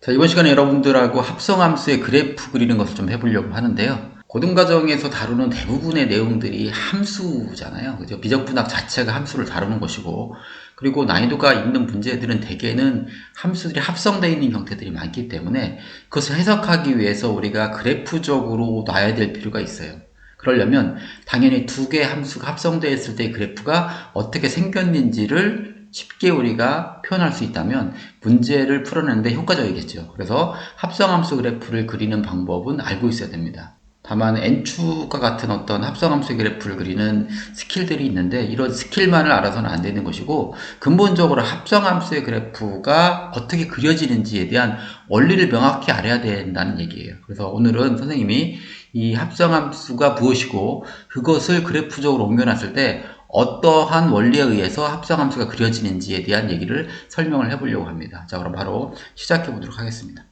자, 이번 시간에 여러분들하고 합성함수의 그래프 그리는 것을 좀 해보려고 하는데요. 고등과정에서 다루는 대부분의 내용들이 함수잖아요. 그죠? 미적분학 자체가 함수를 다루는 것이고, 그리고 난이도가 있는 문제들은 대개는 함수들이 합성되어 있는 형태들이 많기 때문에 그것을 해석하기 위해서 우리가 그래프적으로 놔야 될 필요가 있어요. 그러려면 당연히 두 개의 함수가 합성되어 있을 때 그래프가 어떻게 생겼는지를 쉽게 우리가 표현할 수 있다면 문제를 풀어내는데 효과적이겠죠. 그래서 합성함수 그래프를 그리는 방법은 알고 있어야 됩니다. 다만 n축과 같은 어떤 합성함수 그래프를 그리는 스킬들이 있는데 이런 스킬만을 알아서는 안 되는 것이고, 근본적으로 합성함수의 그래프가 어떻게 그려지는지에 대한 원리를 명확히 알아야 된다는 얘기예요. 그래서 오늘은 선생님이 이 합성함수가 무엇이고 그것을 그래프적으로 옮겨놨을 때 어떠한 원리에 의해서 합성함수가 그려지는지에 대한 얘기를 설명을 해보려고 합니다. 자, 그럼 바로 시작해 보도록 하겠습니다.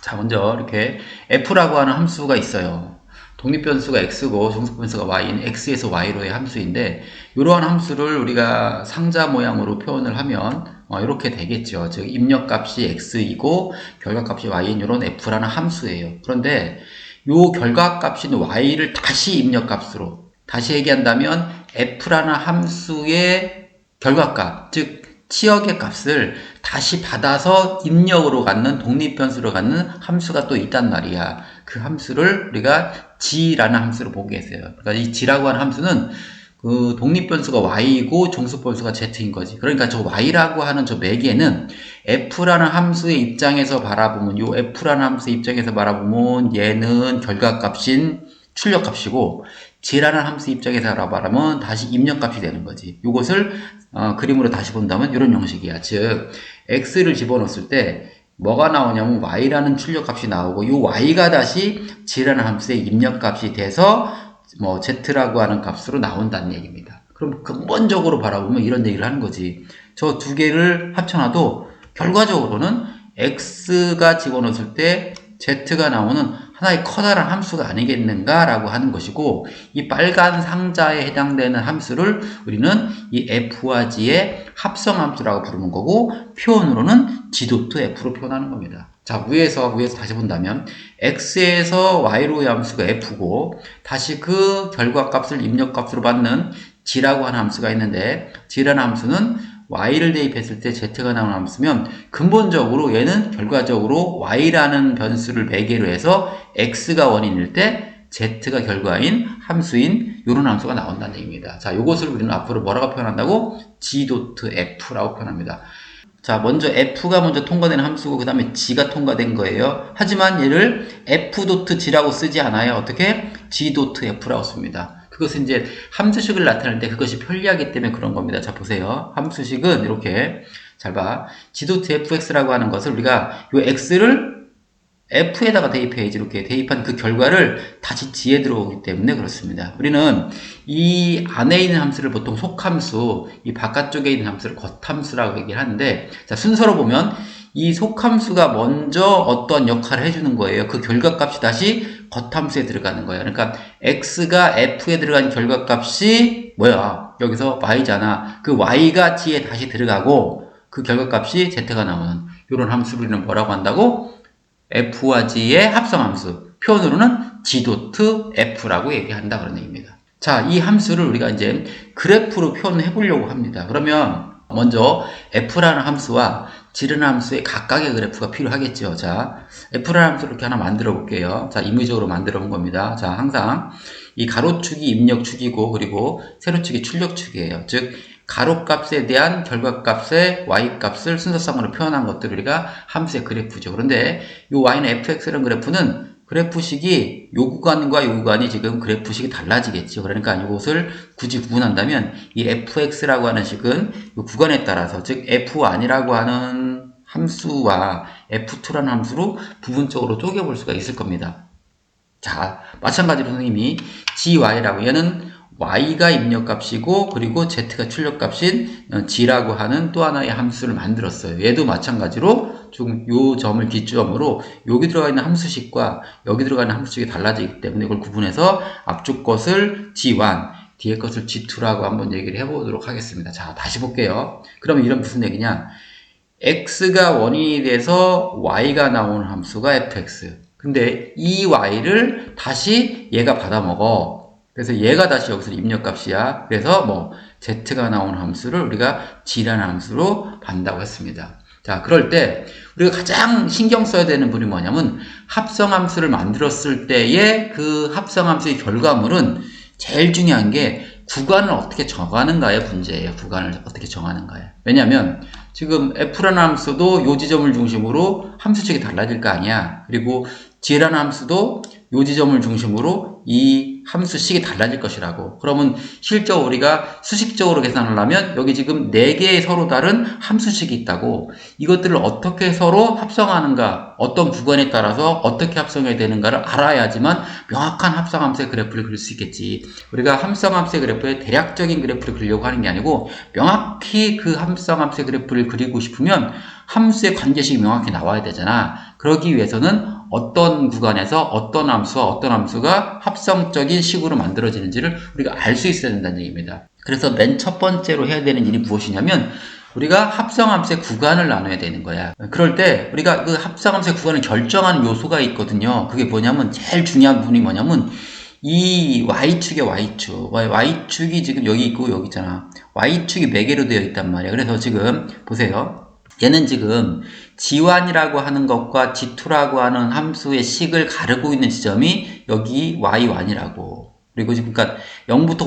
자, 먼저 이렇게 f라고 하는 함수가 있어요. 독립변수가 x고 정수변수가 y인 x에서 y로의 함수인데, 이러한 함수를 우리가 상자 모양으로 표현을 하면 이렇게 되겠죠. 즉 입력값이 x이고 결과값이 y인 이런 f라는 함수예요. 그런데 이 결과값인 y를 다시 입력값으로, 다시 얘기한다면 f라는 함수의 결과값, 즉 치역의 값을 다시 받아서 입력으로 갖는, 독립변수로 갖는 함수가 또 있단 말이야. 그 함수를 우리가 g라는 함수로 보겠어요. 그러니까 이 g라고 하는 함수는 그 독립변수가 y이고 종수변수가 z인 거지. 그러니까 저 y라고 하는 저 매개는 f라는 함수의 입장에서 바라보면, 요 f라는 함수의 입장에서 바라보면 얘는 결과값인 출력값이고, g라는 함수 입장에서 바라보면 다시 입력값이 되는 거지. 이것을 그림으로 다시 본다면 이런 형식이야. 즉 x를 집어넣었을 때 뭐가 나오냐면 y라는 출력값이 나오고, 이 y가 다시 g라는 함수의 입력값이 돼서 뭐 z라고 하는 값으로 나온다는 얘기입니다. 그럼 근본적으로 바라보면 이런 얘기를 하는 거지. 저 두 개를 합쳐놔도 결과적으로는 x가 집어넣었을 때 z가 나오는 하나의 커다란 함수가 아니겠는가라고 하는 것이고, 이 빨간 상자에 해당되는 함수를 우리는 이 f와 g의 합성함수라고 부르는 거고, 표현으로는 g.f로 표현하는 겁니다. 자, 위에서 다시 본다면 x에서 y로의 함수가 f고, 다시 그 결과값을 입력값으로 받는 g라고 하는 함수가 있는데, g라는 함수는 y를 대입했을 때 z가 나오는 함수면, 근본적으로 얘는 결과적으로 y라는 변수를 매개로 해서 x가 원인일 때 z가 결과인 함수인 이런 함수가 나온다는 얘기입니다. 자, 요것을 우리는 앞으로 뭐라고 표현한다고? g.f라고 표현합니다. 자, 먼저 f가 먼저 통과되는 함수고 그 다음에 g가 통과된 거예요. 하지만 얘를 f.g라고 쓰지 않아요. 어떻게? g.f라고 씁니다. 그것은 이제 함수식을 나타낼 때 그것이 편리하기 때문에 그런 겁니다. 자, 보세요. 함수식은 이렇게, 잘 봐. g.fx라고 하는 것을 우리가 요 x를 f에다가 대입해야지. 이렇게 대입한 그 결과를 다시 g에 들어오기 때문에 그렇습니다. 우리는 이 안에 있는 함수를 보통 속함수, 이 바깥쪽에 있는 함수를 겉함수라고 얘기를 하는데, 자, 순서로 보면 이 속함수가 먼저 어떤 역할을 해주는 거예요. 그 결과값이 다시 겉함수에 들어가는 거예요. 그러니까 x가 f에 들어간 결과값이 뭐야? 여기서 y잖아. 그 y가 g에 다시 들어가고 그 결과값이 z가 나오는 이런 함수를 우리는 뭐라고 한다고? f와 g의 합성함수, 표현으로는 g.f라고 얘기한다 그런 얘기입니다. 자, 이 함수를 우리가 이제 그래프로 표현해 보려고 합니다. 그러면 먼저 f라는 함수와 g라는 함수의 각각의 그래프가 필요하겠죠. 자, f라는 함수를 이렇게 하나 만들어 볼게요. 자, 임의적으로 만들어 본 겁니다. 자, 항상 이 가로축이 입력축이고 그리고 세로축이 출력축이에요. 즉 가로값에 대한 결과값의 y값을 순서상으로 표현한 것들을 우리가 함수의 그래프죠. 그런데 이 y는 fx라는 그래프는 그래프식이 요 구간과 요 구간이 지금 그래프식이 달라지겠죠. 그러니까 이것을 굳이 구분한다면 이 fx라고 하는 식은 이 구간에 따라서, 즉 f1이라고 하는 함수와 f2라는 함수로 부분적으로 쪼개볼 수가 있을 겁니다. 자, 마찬가지로 선생님이 gy라고, 얘는 y가 입력값이고 그리고 z가 출력값인 g라고 하는 또 하나의 함수를 만들었어요. 얘도 마찬가지로 지금 요 점을 기점으로 여기 들어가 있는 함수식과 여기 들어가 있는 함수식이 달라지기 때문에 이걸 구분해서 앞쪽 것을 g1, 뒤에 것을 g2라고 한번 얘기를 해보도록 하겠습니다. 자, 다시 볼게요. 그러면 이런 무슨 얘기냐? x가 원인이 돼서 y가 나오는 함수가 fx. 근데 이 y를 다시 얘가 받아먹어. 그래서 얘가 다시 여기서 입력값이야. 그래서 뭐 z가 나오는 함수를 우리가 g라는 함수로 받는다고 했습니다. 자, 그럴 때 우리가 가장 신경 써야 되는 부분이 뭐냐면 합성함수를 만들었을 때의 그 합성함수의 결과물은 제일 중요한 게 구간을 어떻게 정하는가의 문제예요. 구간을 어떻게 정하는가예요. 왜냐하면 지금 f라는 함수도 요 지점을 중심으로 함수식이 달라질 거 아니야. 그리고 g라는 함수도 요 지점을 중심으로 이 함수식이 달라질 것이라고. 그러면 실적으로 우리가 수식적으로 계산을 하면 여기 지금 4개의 서로 다른 함수식이 있다고. 이것들을 어떻게 서로 합성하는가, 어떤 구간에 따라서 어떻게 합성해야 되는가를 알아야지만 명확한 합성함수의 그래프를 그릴 수 있겠지. 우리가 합성함수의 그래프에 대략적인 그래프를 그리려고 하는 게 아니고 명확히 그 합성함수의 그래프를 그리고 싶으면 함수의 관계식이 명확히 나와야 되잖아. 그러기 위해서는 어떤 구간에서 어떤 함수와 어떤 함수가 합성적인 식으로 만들어지는지를 우리가 알 수 있어야 된다는 얘기입니다. 그래서 맨 첫 번째로 해야 되는 일이 무엇이냐면 우리가 합성함수의 구간을 나눠야 되는 거야. 그럴 때 우리가 그 합성함수의 구간을 결정하는 요소가 있거든요. 그게 뭐냐면 제일 중요한 부분이 뭐냐면 이 Y축의 Y축. Y축이 지금 여기 있고 여기 있잖아. Y축이 4개로 되어 있단 말이야. 그래서 지금 보세요. 얘는 지금 G1이라고 하는 것과 G2라고 하는 함수의 식을 가르고 있는 지점이 여기 Y1이라고. 그리고 지금 그러니까 0부터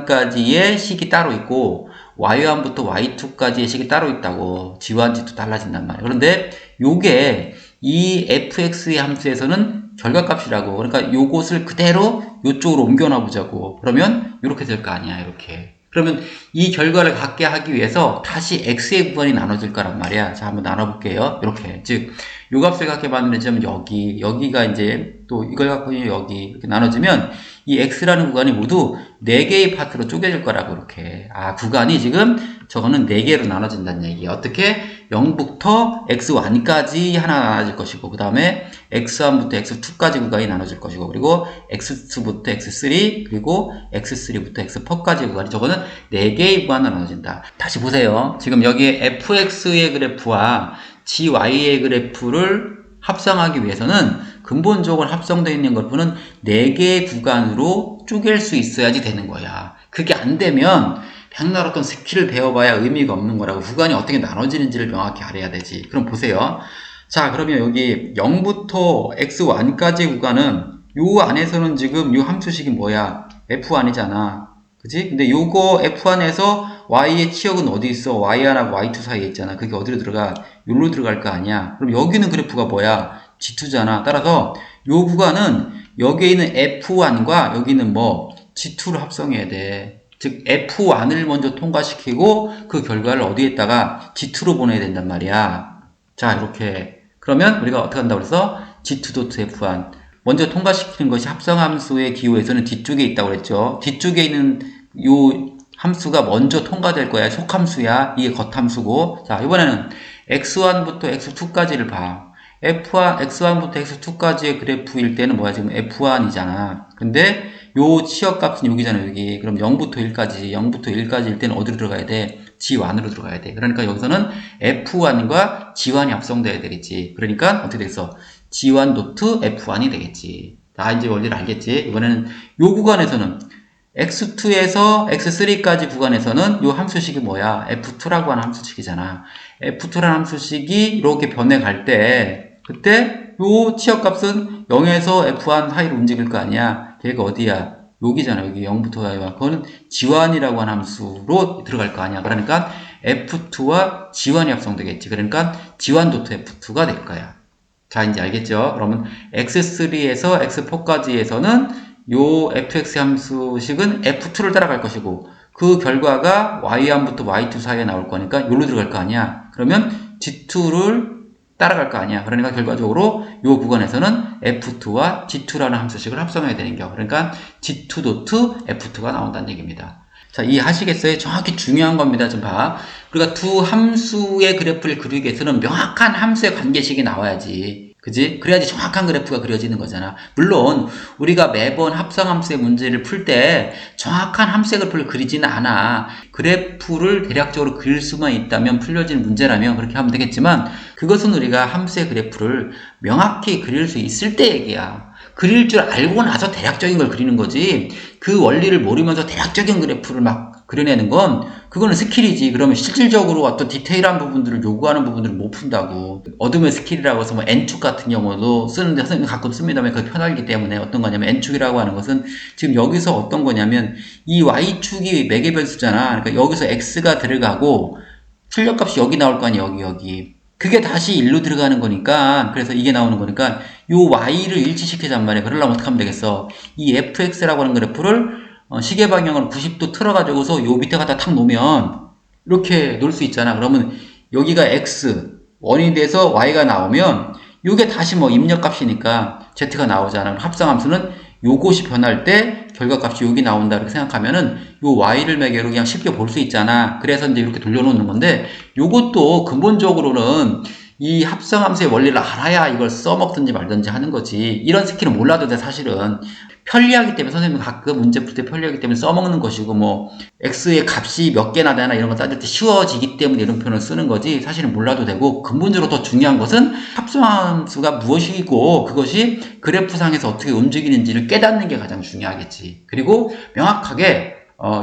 Y1까지의 식이 따로 있고 Y1부터 Y2까지의 식이 따로 있다고. G1, G2 달라진단 말이에요. 그런데 요게 이 fx의 함수에서는 결과값이라고. 그러니까 요것을 그대로 요쪽으로 옮겨놔 보자고. 그러면 이렇게 될 거 아니야. 이렇게. 그러면 이 결과를 갖게 하기 위해서 다시 x의 구간이 나눠질 거란 말이야. 자, 한번 나눠볼게요. 이렇게. 즉, 요 값을 갖게 만들어지면 여기가 이제 또 이걸 갖고 여기 이렇게 나눠지면 이 x라는 구간이 모두 4개의 파트로 쪼개질 거라고 이렇게. 아, 구간이 지금 저거는 4개로 나눠진다는 얘기야. 어떻게? 0부터 x1까지 하나 나눠질 것이고 그 다음에 x1부터 x2까지 구간이 나눠질 것이고 그리고 x2부터 x3 그리고 x3부터 x4까지 구간이 저거는 4개의 구간으로 나눠진다. 다시 보세요. 지금 여기에 fx의 그래프와 gy의 그래프를 합성하기 위해서는 근본적으로 합성되어 있는 그래프는 4개의 구간으로 쪼갤 수 있어야지 되는 거야. 그게 안 되면 백날 어떤 스킬을 배워봐야 의미가 없는 거라고. 구간이 어떻게 나눠지는지를 명확히 알아야 되지. 그럼 보세요. 자, 그러면 여기 0부터 x1까지 구간은 요 안에서는 지금 요 함수식이 뭐야? f1이잖아. 그치? 근데 요거 f1에서 y의 치역은 어디 있어? y1하고 y2 사이에 있잖아. 그게 어디로 들어가? 요로 들어갈 거 아니야. 그럼 여기는 그래프가 뭐야? g2잖아. 따라서 요 구간은 여기에 있는 f1과 여기는 뭐 g2를 합성해야 돼. 즉 F1을 먼저 통과시키고 그 결과를 어디에다가 G2로 보내야 된단 말이야. 자, 이렇게. 그러면 우리가 어떻게 한다고 그래서 G2.F1 먼저 통과시키는 것이 합성함수의 기호에서는 뒤쪽에 있다고 그랬죠. 뒤쪽에 있는 요 함수가 먼저 통과될 거야. 속함수야. 이게 겉함수고. 자, 이번에는 X1부터 X2까지를 봐. X1부터 X2까지의 그래프일 때는 뭐야? 지금 F1이잖아. 근데 요 치역값은 여기잖아요, 여기. 그럼 0부터 1까지, 0부터 1까지일 때는 어디로 들어가야 돼? G1으로 들어가야 돼. 그러니까 여기서는 F1과 G1이 합성돼야 되겠지. 그러니까 어떻게 되겠어? G1 도트 F1이 되겠지. 자, 이제 원리를 알겠지? 이번에는 요 구간에서는 X2에서 X3까지 구간에서는 요 함수식이 뭐야? F2라고 하는 함수식이잖아. F2라는 함수식이 이렇게 변해갈 때, 그때 요 치역값은 0에서 F1 사이로 움직일 거 아니야? 걔가 어디야? 여기잖아. 여기 0부터 y와. 그거는 G1이라고 하는 함수로 들어갈 거 아니야. 그러니까 F2와 G1이 합성되겠지. 그러니까 G1 도트 F2가 될 거야. 자, 이제 알겠죠? 그러면 X3에서 X4까지에서는 요 fx 함수식은 F2를 따라갈 것이고 그 결과가 y1부터 y2 사이에 나올 거니까 여기로 들어갈 거 아니야. 그러면 G2를 따라갈 거 아니야. 그러니까 결과적으로 이 구간에서는 F2와 G2라는 함수식을 합성해야 되는 겨. 그러니까 G2 도트 F2가 나온다는 얘기입니다. 자, 이해하시겠어요? 정확히 중요한 겁니다. 좀 봐. 우리가 두 함수의 그래프를 그리기 위해서는 명확한 함수의 관계식이 나와야지. 그지? 그래야지 정확한 그래프가 그려지는 거잖아. 물론 우리가 매번 합성함수의 문제를 풀 때 정확한 함수의 그래프를 그리지는 않아. 그래프를 대략적으로 그릴 수만 있다면 풀려지는 문제라면 그렇게 하면 되겠지만 그것은 우리가 함수의 그래프를 명확히 그릴 수 있을 때 얘기야. 그릴 줄 알고 나서 대략적인 걸 그리는 거지. 그 원리를 모르면서 대략적인 그래프를 막 그려내는 건 그거는 스킬이지. 그러면 실질적으로 어떤 디테일한 부분들을 요구하는 부분들을 못 푼다고. 어둠의 스킬이라고 해서 뭐 N축 같은 경우도 쓰는데 선생님 가끔 씁니다만 그게 편하기 때문에 어떤 거냐면 N축이라고 하는 것은 지금 여기서 어떤 거냐면 이 Y축이 매개변수잖아. 그러니까 여기서 X가 들어가고 출력값이 여기 나올 거 아니야. 여기. 그게 다시 1로 들어가는 거니까 그래서 이게 나오는 거니까 요 Y를 일치시키잔 말이야. 그러려면 어떻게 하면 되겠어? 이 fx라고 하는 그래프를 시계 방향으로 90도 틀어가지고서 요 밑에 갖다 탁 놓으면 이렇게 놓을 수 있잖아. 그러면 여기가 x 원이 돼서 y가 나오면 요게 다시 뭐 입력값이니까 z가 나오잖아. 합성함수는 요것이 변할 때 결과값이 여기 나온다 이렇게 생각하면은 요 y를 매개로 그냥 쉽게 볼 수 있잖아. 그래서 이제 이렇게 돌려놓는 건데 요것도 근본적으로는 이 합성함수의 원리를 알아야 이걸 써먹든지 말든지 하는 거지. 이런 스킬은 몰라도 돼, 사실은. 편리하기 때문에 선생님은 가끔 문제 풀 때 편리하기 때문에 써먹는 것이고 뭐 x의 값이 몇 개나 되나 이런 거 따질 때 쉬워지기 때문에 이런 표현을 쓰는 거지 사실은 몰라도 되고 근본적으로 더 중요한 것은 합성함수가 무엇이고 그것이 그래프상에서 어떻게 움직이는지를 깨닫는 게 가장 중요하겠지. 그리고 명확하게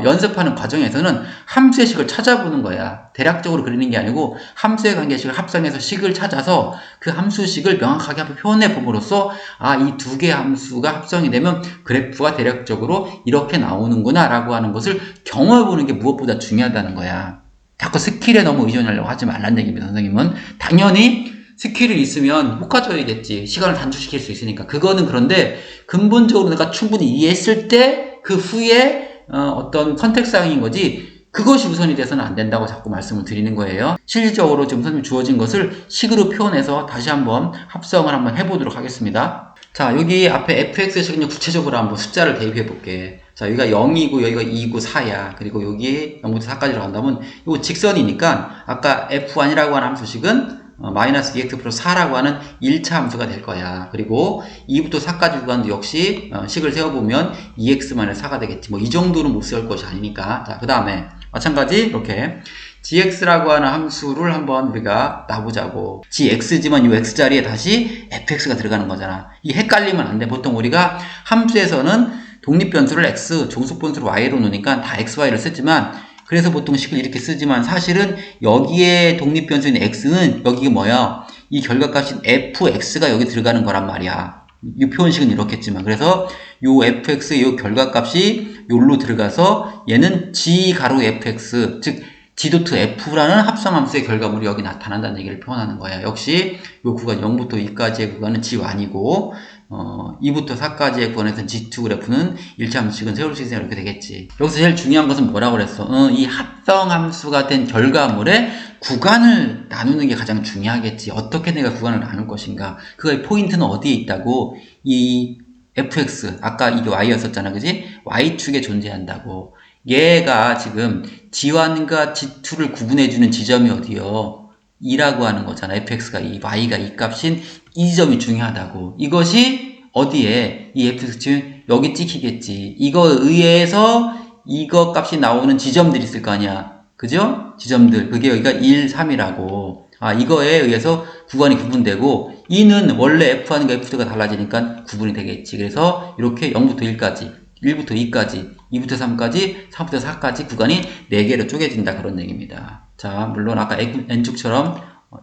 연습하는 과정에서는 함수의 식을 찾아보는 거야. 대략적으로 그리는 게 아니고 함수의 관계식을 합성해서 식을 찾아서 그 함수식을 명확하게 한번 표현해 봄으로써 이 두 개의 함수가 합성이 되면 그래프가 대략적으로 이렇게 나오는구나 라고 하는 것을 경험해 보는 게 무엇보다 중요하다는 거야. 자꾸 스킬에 너무 의존하려고 하지 말란 얘기입니다. 선생님은 당연히 스킬이 있으면 효과적이겠지. 시간을 단축시킬 수 있으니까. 그거는 그런데 근본적으로 내가 충분히 이해했을 때 그 후에 어떤 컨텍스상인 거지 그것이 우선이 돼서는 안 된다고 자꾸 말씀을 드리는 거예요. 실질적으로 지금 선생님 주어진 것을 식으로 표현해서 다시 한번 합성을 한번 해보도록 하겠습니다. 자, 여기 앞에 fx식은요 구체적으로 한번 숫자를 대입해 볼게. 자, 여기가 0이고 여기가 2고 4야. 그리고 여기 0부터 4까지로 간다면 이거 직선이니까 아까 f1이라고 하는 함수식은 마이너스 2x 플러스 4라고 하는 1차 함수가 될 거야. 그리고 2부터 4까지 구간도 역시 식을 세워보면 2x-4가 되겠지. 뭐 이 정도는 못 세울 것이 아니니까. 자, 그 다음에 마찬가지 이렇게 gx라고 하는 함수를 한번 우리가 놔보자고. gx지만 이 x자리에 다시 fx가 들어가는 거잖아. 이 헷갈리면 안 돼. 보통 우리가 함수에서는 독립변수를 x, 종속변수를 y로 놓으니까 다 xy를 쓰지만 그래서 보통 식을 이렇게 쓰지만 사실은 여기에 독립변수인 x는 여기가 뭐야? 이 결과값인 fx가 여기 들어가는 거란 말이야. 이 표현식은 이렇겠지만 그래서 요 fx 요 결과값이 요로 들어가서 얘는 g 가로 fx 즉 g.f라는 합성함수의 결과물이 여기 나타난다는 얘기를 표현하는 거야. 역시 요 구간 0부터 2까지의 구간은 g1이고 2부터 4까지의 구간에서는 g2 그래프는 1차 함수식은 세울 수 있으면 이렇게 되겠지. 여기서 제일 중요한 것은 뭐라고 그랬어? 이 합성함수가 된 결과물의 구간을 나누는 게 가장 중요하겠지. 어떻게 내가 구간을 나눌 것인가. 그거의 포인트는 어디에 있다고? 이 fx, 아까 이게 y였었잖아. 그지? y축에 존재한다고. 얘가 지금 g1과 g2를 구분해주는 지점이 어디요? 2라고 하는 거잖아. fx가 2, y가 2 값인 이 지점이 중요하다고. 이것이 어디에? 이 fx 지금 여기 찍히겠지. 이거에 의해서 이거 값이 나오는 지점들이 있을 거 아니야. 그죠? 지점들. 그게 여기가 1, 3이라고. 이거에 의해서 구간이 구분되고 2는 원래 F1과 F2가 달라지니까 구분이 되겠지. 그래서 이렇게 0부터 1까지, 1부터 2까지, 2부터 3까지, 3부터 4까지 구간이 4개로 쪼개진다. 그런 얘기입니다. 자, 물론 아까 N축처럼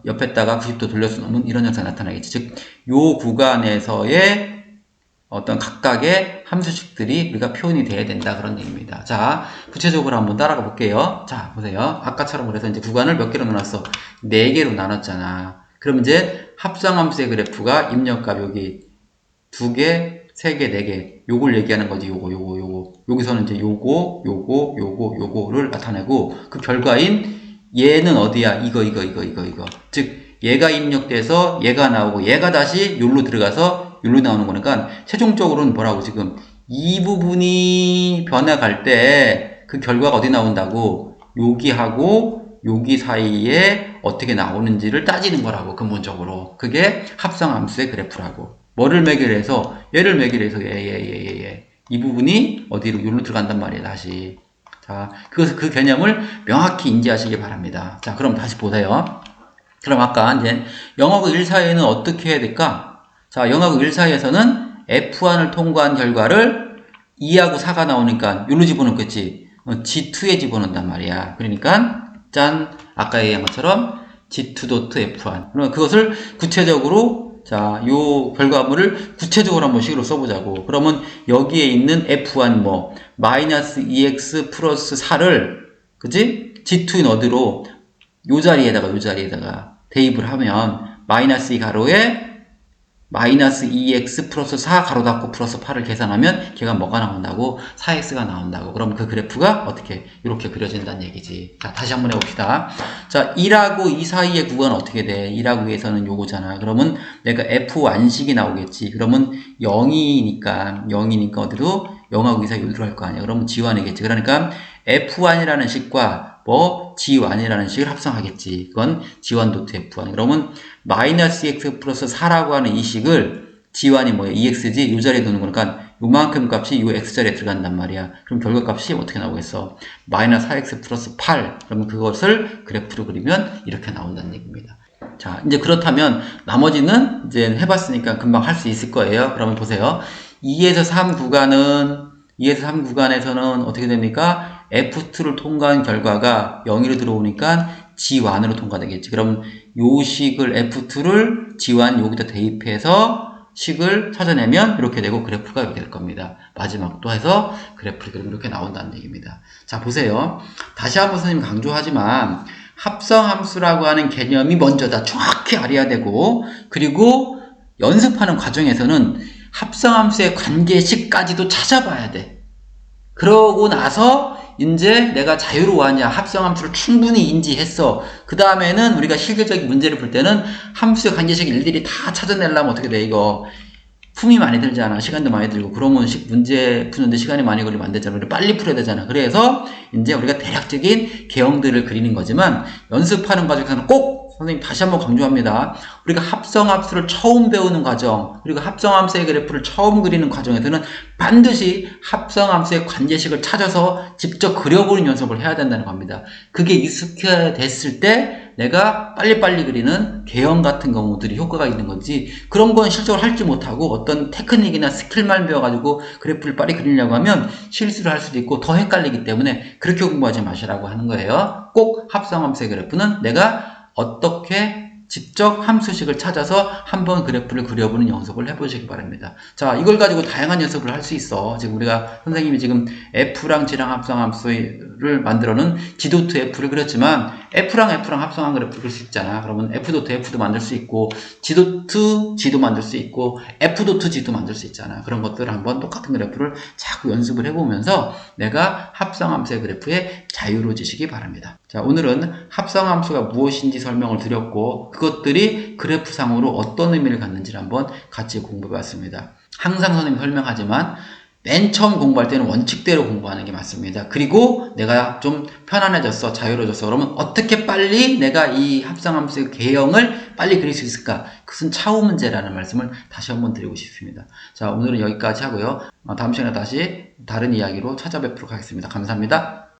옆에다가 90도 돌려서 놓으면 이런 현상이 나타나겠지. 즉, 요 구간에서의 어떤 각각의 함수식들이 우리가 표현이 돼야 된다. 그런 얘기입니다. 자, 구체적으로 한번 따라가 볼게요. 자, 보세요. 아까처럼 그래서 이제 구간을 몇 개로 나눴어? 4개로 나눴잖아. 그럼 이제 합성함수의 그래프가 입력값 여기 2개, 3개, 4개. 요걸 얘기하는 거지. 요거. 여기서는 이제 요거를 나타내고 그 결과인 얘는 어디야? 이거. 즉, 얘가 입력돼서 얘가 나오고 얘가 다시 요로 들어가서 요로 나오는 거니까 최종적으로는 뭐라고 지금 이 부분이 변해갈 때 그 결과가 어디 나온다고 여기하고 여기 사이에 어떻게 나오는지를 따지는 거라고, 근본적으로. 그게 합성함수의 그래프라고. 뭐를 매결해서, 얘를 매결해서 이 부분이 어디로, 여기로 들어간단 말이에요, 다시. 자, 그 개념을 명확히 인지하시기 바랍니다. 자, 그럼 다시 보세요. 그럼 아까 이제 영어고 1 사이에는 어떻게 해야 될까? 자, 영어고 1 사이에서는 F1을 통과한 결과를 2하고 4가 나오니까 여기로 집어넣겠지. G2에 집어넣는단 말이야. 그러니까 짠, 아까 얘기한 것처럼 G2.F1. 그러면 그것을 구체적으로, 자, 요 결과물을 구체적으로 한번 식으로 써보자고. 그러면 여기에 있는 F1 뭐 마이너스 2x 플러스 4를, 그지? G2인 어디로, 요 자리에다가 대입을 하면 마이너스 2 가로에 마이너스 2x 플러스 4 가로 닫고 플러스 8을 계산하면 걔가 뭐가 나온다고? 4x가 나온다고. 그럼 그 그래프가 어떻게 이렇게 그려진다는 얘기지. 자, 다시 한번 해봅시다. 자, 1하고 2 사이의 구간은 어떻게 돼? 1하고 2에서는 요거잖아. 그러면 내가 F1식이 나오겠지. 그러면 0이니까 어디로? 0하고 2 사이 어디로 갈 거 아니야. 그러면 G1이겠지. 그러니까 F1이라는 식과 뭐 G1이라는 식을 합성하겠지. 그건 G1.F1. 그러면 마이너스 x 플러스 4라고 하는 이 식을 G1이 뭐야? 2x지? 요 자리에 두는 거니까 요만큼 값이 요 x자리에 들어간단 말이야. 그럼 결과값이 어떻게 나오겠어? 마이너스 4x 플러스 8. 그러면 그것을 그래프로 그리면 이렇게 나온다는 얘기입니다. 자, 이제 그렇다면 나머지는 이제 해봤으니까 금방 할 수 있을 거예요. 그러면 보세요. 2에서 3 구간에서는 어떻게 됩니까? F2를 통과한 결과가 0으로 들어오니까 G1으로 통과되겠지. 그럼 요 식을 F2를 G1 여기다 대입해서 식을 찾아내면 이렇게 되고 그래프가 이렇게 될 겁니다. 마지막도 해서 그래프가 이렇게 나온다는 얘기입니다. 자, 보세요. 다시 한번 선생님 강조하지만 합성함수라고 하는 개념이 먼저다. 정확히 알아야 되고, 그리고 연습하는 과정에서는 합성함수의 관계식까지도 찾아봐야 돼. 그러고 나서 이제 내가 자유로워하냐, 합성함수를 충분히 인지했어. 그 다음에는 우리가 실질적인 문제를 풀 때는 함수의 관계식 일일이 다 찾아내려면 어떻게 돼, 이거. 품이 많이 들잖아. 시간도 많이 들고. 그러면 문제 푸는데 시간이 많이 걸리면 안 되잖아. 빨리 풀어야 되잖아. 그래서 이제 우리가 대략적인 개형들을 그리는 거지만 연습하는 과정에서는 꼭 선생님 다시 한번 강조합니다. 우리가 합성함수를 처음 배우는 과정, 그리고 합성함수의 그래프를 처음 그리는 과정에서는 반드시 합성함수의 관계식을 찾아서 직접 그려보는 연습을 해야 된다는 겁니다. 그게 익숙해졌을 때 내가 빨리빨리 그리는 개형 같은 경우들이 효과가 있는 건지, 그런 건 실적으로 할지 못하고 어떤 테크닉이나 스킬만 배워가지고 그래프를 빨리 그리려고 하면 실수를 할 수도 있고 더 헷갈리기 때문에 그렇게 공부하지 마시라고 하는 거예요. 꼭 합성함수의 그래프는 내가 어떻게 직접 함수식을 찾아서 한번 그래프를 그려보는 연습을 해보시기 바랍니다. 자, 이걸 가지고 다양한 연습을 할 수 있어. 지금 우리가 선생님이 지금 F랑 G랑 합성함수를 만들어 놓은 G.F를 그렸지만 F랑 합성한 그래프를 그릴 수 있잖아. 그러면 F.F도 만들 수 있고 G.G도 만들 수 있고 F.G도 만들 수 있잖아. 그런 것들을 한번 똑같은 그래프를 자꾸 연습을 해보면서 내가 합성함수의 그래프에 자유로워지시기 바랍니다. 자, 오늘은 합성함수가 무엇인지 설명을 드렸고 그것들이 그래프상으로 어떤 의미를 갖는지를 한번 같이 공부해봤습니다. 항상 선생님 설명하지만 맨 처음 공부할 때는 원칙대로 공부하는 게 맞습니다. 그리고 내가 좀 편안해졌어, 자유로워졌어. 그러면 어떻게 빨리 내가 이 합성함수의 개형을 빨리 그릴 수 있을까? 그것은 차후 문제라는 말씀을 다시 한번 드리고 싶습니다. 자, 오늘은 여기까지 하고요. 다음 시간에 다시 다른 이야기로 찾아뵙도록 하겠습니다. 감사합니다.